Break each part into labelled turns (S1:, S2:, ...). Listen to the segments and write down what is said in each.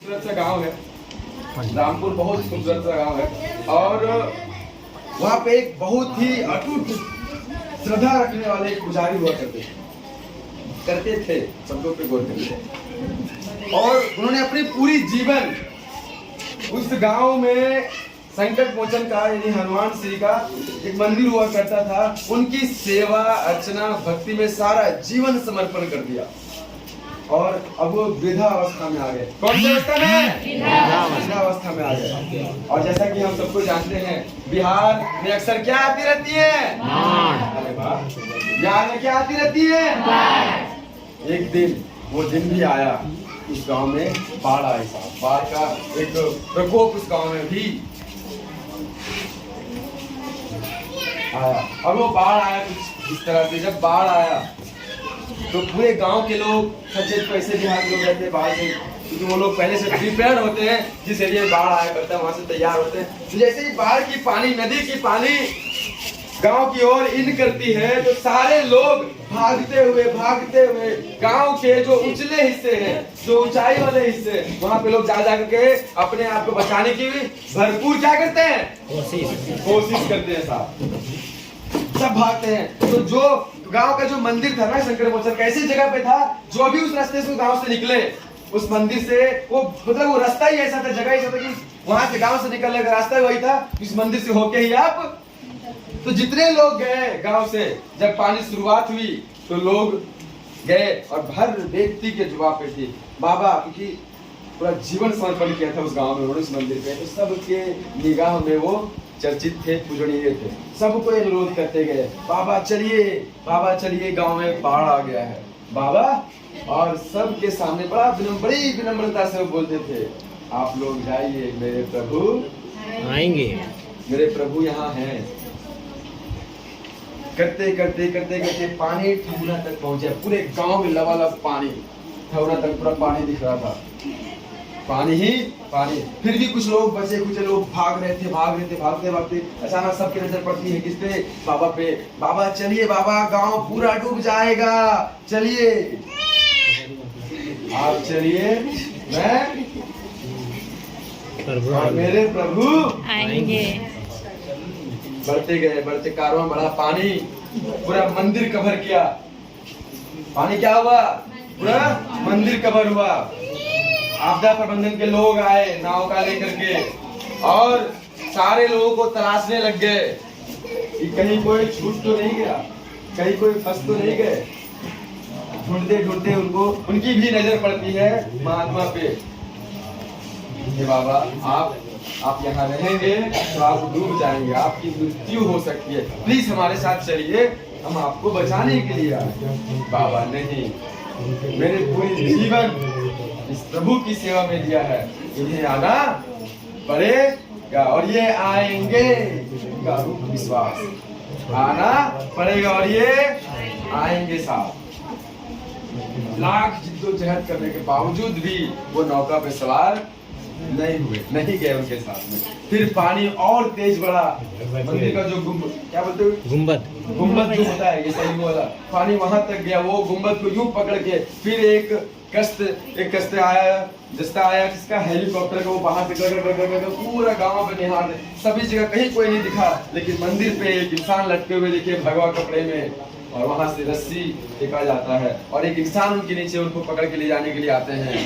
S1: खूबसूरत सा गांव है रामपुर, बहुत खूबसूरत सा गांव है। और वहाँ पे एक बहुत ही अटूट श्रद्धा रखने वाले एक पुजारी हुआ करते थे, शब्दों पे गौर करते। और उन्होंने अपनी पूरी जीवन उस गांव में संकट मोचन का यानी हनुमान श्री का एक मंदिर हुआ करता था, उनकी सेवा अर्चना भक्ति में सारा जीवन समर्पण कर दिया। और अब वो वृद्धा अवस्था में आ गए। कौन सी अवस्था में? वृद्धा अवस्था में आ गए। और जैसा कि हम सबको जानते हैं, बिहार में अक्सर क्या आती रहती है? अरे वाह, बिहार में क्या आती रहती है? एक दिन वो दिन भी आया, उस गांव में बाढ़ आई साहब। बाढ़ का एक प्रकोप उस गांव में भी आया। और वो बाढ़ आया कुछ इस तरह से, जब बाढ़ आया तो पूरे गांव के लोग सचेत पैसे बिहार के लोग रहते हैं बाहर से, क्योंकि वो लोग पहले से प्रिपेयर होते हैं, जिस एरिया में बाढ़ आया करता है वहां से तैयार होते हैं। तो जैसे ही बाढ़ की पानी, नदी की पानी गांव की ओर इन करती है, तो सारे लोग भागते हुए गांव के जो उचले हिस्से हैं, जो ऊंचाई वाले हिस्से, वहां पे लोग जा करके अपने आप को बचाने की भी भरपूर क्या करते हैं? कोशिश करते हैं साहब, सब भागते हैं। तो जो गांव का जो मंदिर था ना शंकर मोचन, कैसी जगह पे था, जो भी उस रास्ते से गांव से निकले उस मंदिर से, वो मतलब वो रास्ता ही ऐसा था, जगह ऐसा था कि वहां से गांव से निकलने का रास्ता वही था, इस मंदिर से होके ही आप। तो जितने लोग गए गांव से, जब पानी शुरुआत हुई तो लोग गए और हर व्यक्ति के जवाब पे थी बाबा, क्योंकि पूरा जीवन समर्पण किया था उस गांव में उस मंदिर पे, तो सबके निगाह में वो चर्चित थे, पूजनीय थे। सबको अनुरोध करते गए, बाबा चलिए गांव में बाढ़ आ गया है बाबा। और सबके सामने बड़ी विनम्रता से वो बोलते थे, आप लोग जाइए, मेरे प्रभु
S2: आएंगे,
S1: मेरे प्रभु यहाँ हैं। करते करते पानी ठौरा तक पहुंचे, पूरे गांव में लबालब पानी, ठौरा तक पूरा पानी दिख रहा था, पानी ही पानी। फिर भी कुछ लोग बचे, कुछ लोग भाग रहे थे, भागते अचानक सबकी नजर पड़ती है किस पे? बाबा पे। बाबा चलिए बाबा, गांव पूरा डूब जाएगा, चलिए आप चलिए, मैं और मेरे प्रभु
S3: आएंगे।
S1: बढ़ते कारवां बढ़ा, पानी पूरा मंदिर कवर किया। पानी क्या हुआ? पूरा मंदिर कवर हुआ। आपदा प्रबंधन के लोग आए नाव का लेकर के, और सारे लोगों को तलाशने लग गए कि कहीं कोई छूट तो नहीं गया, कहीं कोई फंस तो नहीं गए। ढूंढते उनको, उनकी भी नजर पड़ती है महात्मा पे कि बाबा आप यहाँ रहेंगे तो आप डूब जाएंगे, आपकी मृत्यु हो सकती है, प्लीज हमारे साथ चलिए, हम आपको बचाने के लिए आए। बाबा नहीं, मेरे पूरी जीवन इस प्रभु की सेवा में दिया है, इन्हें आना पड़ेगा और ये आएंगे, इनका रूप विश्वास, आना पड़ेगा और ये आएंगे साहब। लाख जिद्दोजहद करने के बावजूद भी वो नौका पे सवार नहीं गए उनके साथ में। फिर पानी और तेज बढ़ा, मंदिर का जो क्या बोलते हो, गुम्बद जो होता है, ये सही वाला पानी वहां तक गया। वो गुम्बद को यूं पकड़ के फिर एक कष्ट आया, किसका हेलीकॉप्टर का, वो बाहर से पूरा गांव पे निहार, सभी जगह कहीं कोई नहीं दिखा, लेकिन मंदिर पे एक इंसान लटके हुए दिखे भगवा कपड़े में, और वहां से रस्सी फेंका जाता है और एक इंसान उनके नीचे उनको पकड़ के ले जाने के लिए आते हैं।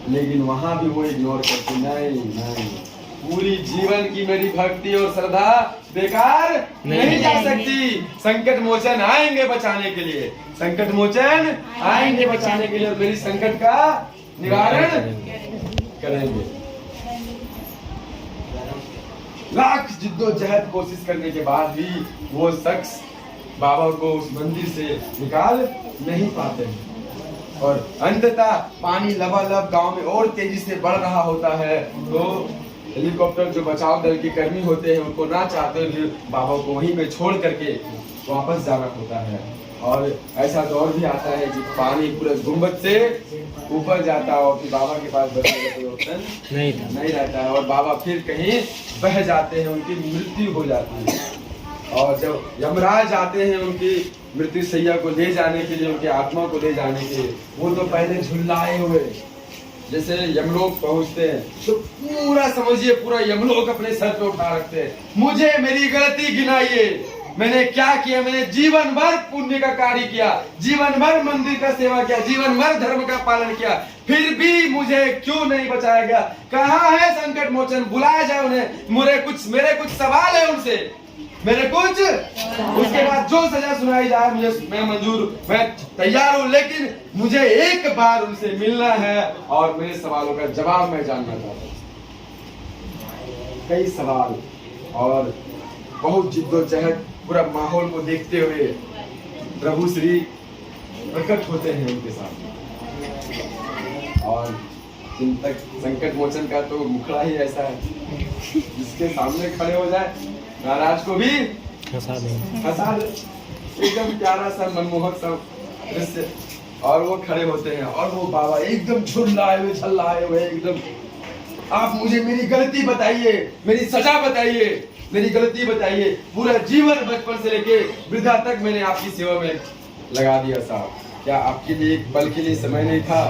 S1: लेकिन वहां भी वो इग्नोर करते, नहीं, पूरी जीवन की मेरी भक्ति और श्रद्धा बेकार नहीं जा सकती। संकट मोचन आएंगे बचाने के लिए, संकट मोचन आएंगे बचाने के लिए, और मेरी संकट का निवारण करेंगे। लाख जिद्दोजहद कोशिश करने के बाद भी वो शख्स बाबा को उस मंदिर से निकाल नहीं पाते हैं, और अंततः पानी लबालब गांव में और तेजी से बढ़ रहा होता है। तो हेलीकॉप्टर जो बचाव दल के कर्मी होते हैं, उनको ना चाहते हुए बाबा को वहीं पे छोड़ करके वापस जाना होता है। और ऐसा दौर भी आता है कि पानी पूरे गुम्बद से ऊपर जाता है और फिर बाबा के पास बचने का कोई ऑप्शन नहीं रहता है, और बाबा फिर कहीं बह जाते हैं, उनकी मृत्यु हो जाती है। और जब यमराज आते हैं उनकी मृत्यु सैया को ले जाने के लिए, उनकी आत्मा को ले जाने के लिए, वो तो पहले झुल्लाए हुए जैसे यमलोक पहुंचते हैं तो पूरा समझिए पूरा यमलोक अपने सर पे उठा रखते हैं। मुझे मेरी गलती गिनाइए, मैंने क्या किया, मैंने जीवन भर पुण्य का कार्य किया, जीवन भर मंदिर का सेवा किया, जीवन भर धर्म का पालन किया, फिर भी मुझे क्यों नहीं बचाया गया? कहाँ है संकट मोचन? बुलाया जाए उन्हें। मेरे कुछ सवाल है उनसे, मेरे कुछ, उसके बाद जो सजा सुनाई जाए मुझे, मैं मंजूर, मैं तैयार हूं, लेकिन मुझे एक बार उनसे मिलना है और मेरे सवालों का जवाब मैं जानना चाहता हूँ। कई सवाल और बहुत जिद्दोजहद, पूरा माहौल को देखते हुए प्रभु श्री प्रकट होते हैं उनके साथ। और चिंतक संकट मोचन का तो मुखड़ा ही ऐसा है, जिसके सामने खड़े हो जाए महाराज को भी हंसा दे। एकदम प्यारा सा मनमोहक सा दृश्य। और वो खड़े होते हैं और वो बाबा एकदम झल्लाए हुए एकदम, आप मुझे मेरी गलती बताइए, मेरी सजा बताइए, मेरी गलती बताइए। पूरा जीवन बचपन से लेके वृद्धा तक मैंने आपकी सेवा में लगा दिया साहब। क्या आपके लिए एक पल के लिए समय नहीं था?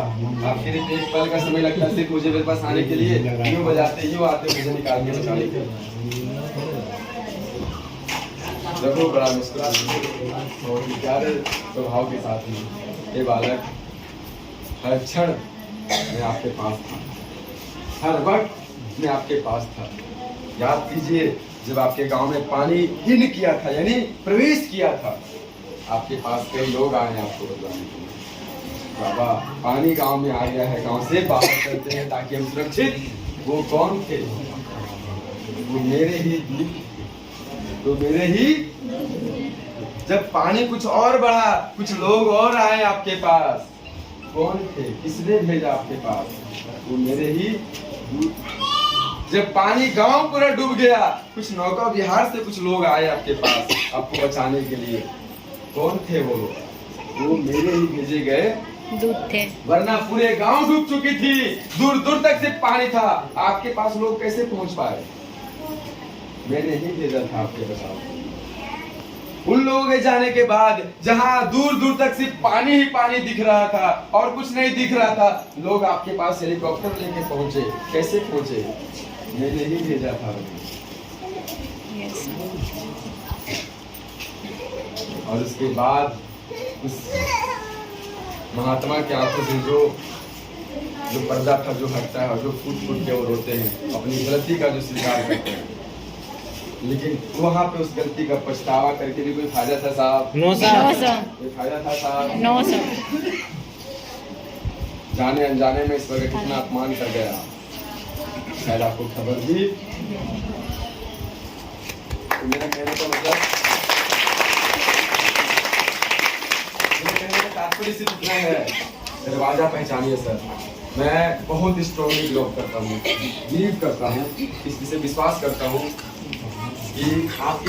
S1: आपके लिए एक पल का समय लगता है सिर्फ मुझे मेरे पास आने के लिए? यूं बजाते यूं आते मुझे निकाल के बचा लेते। देखो बड़ा मुस्कुराते बहुत ही प्यारे स्वभाव के साथ में, ये बालक हर क्षण मैं आपके पास था, हर वक्त मैं आपके पास था। याद कीजिए जब आपके गांव में पानी इन किया था, यानी प्रवेश किया था, आपके पास कई लोग आए हैं आपको बतलाने के लिए, बाबा पानी गांव में आ गया है, गांव से बाहर चलते हैं ताकि हम सुरक्षित। वो कौन थे? वो मेरे ही, तो मेरे ही। जब पानी कुछ और बढ़ा, कुछ लोग और आए आपके पास, कौन थे? किसने भेजा आपके पास? वो मेरे ही। जब पानी गांव पूरा डूब गया, कुछ नौका विहार से कुछ लोग आए आपके पास आपको बचाने के लिए, कौन थे वो लोग? वो मेरे ही भेजे गए दूत थे, वरना पूरे गांव डूब चुकी थी, दूर दूर तक सिर्फ पानी था। आपके पास लोग कैसे पहुंच पाए? मैंने ही भेजा था आपके बचाव। उन लोगों के जाने के बाद जहां दूर दूर तक सिर्फ पानी ही पानी दिख रहा था और कुछ नहीं दिख रहा था, लोग आपके पास हेलीकॉप्टर लेके पहुंचे। कैसे पहुंचे? मैंने ही भेजा था। और उसके बाद उस महात्मा के आंखों से जो पर्दा था जो हटता है और जो फूट फूट के वो रोते हैं, अपनी गलती का जो स्वीकार करते हैं, लेकिन वहाँ पे उस गलती का पछतावा करके भी कोई फायदा था साहब? No sir. कोई फायदा था साहब? No sir. जाने अनजाने में इस वक्त कितना अपमान कर गया, शायद आपको खबर भी। तो मेरा कहने का मतलब तात्पर्य सिर्फ इतना है, दरवाजा पहचानिए सर। मैं बहुत स्ट्रॉन्गली बिलीव करता हूँ, इस विषय विश्वास करता हूँ कि आपके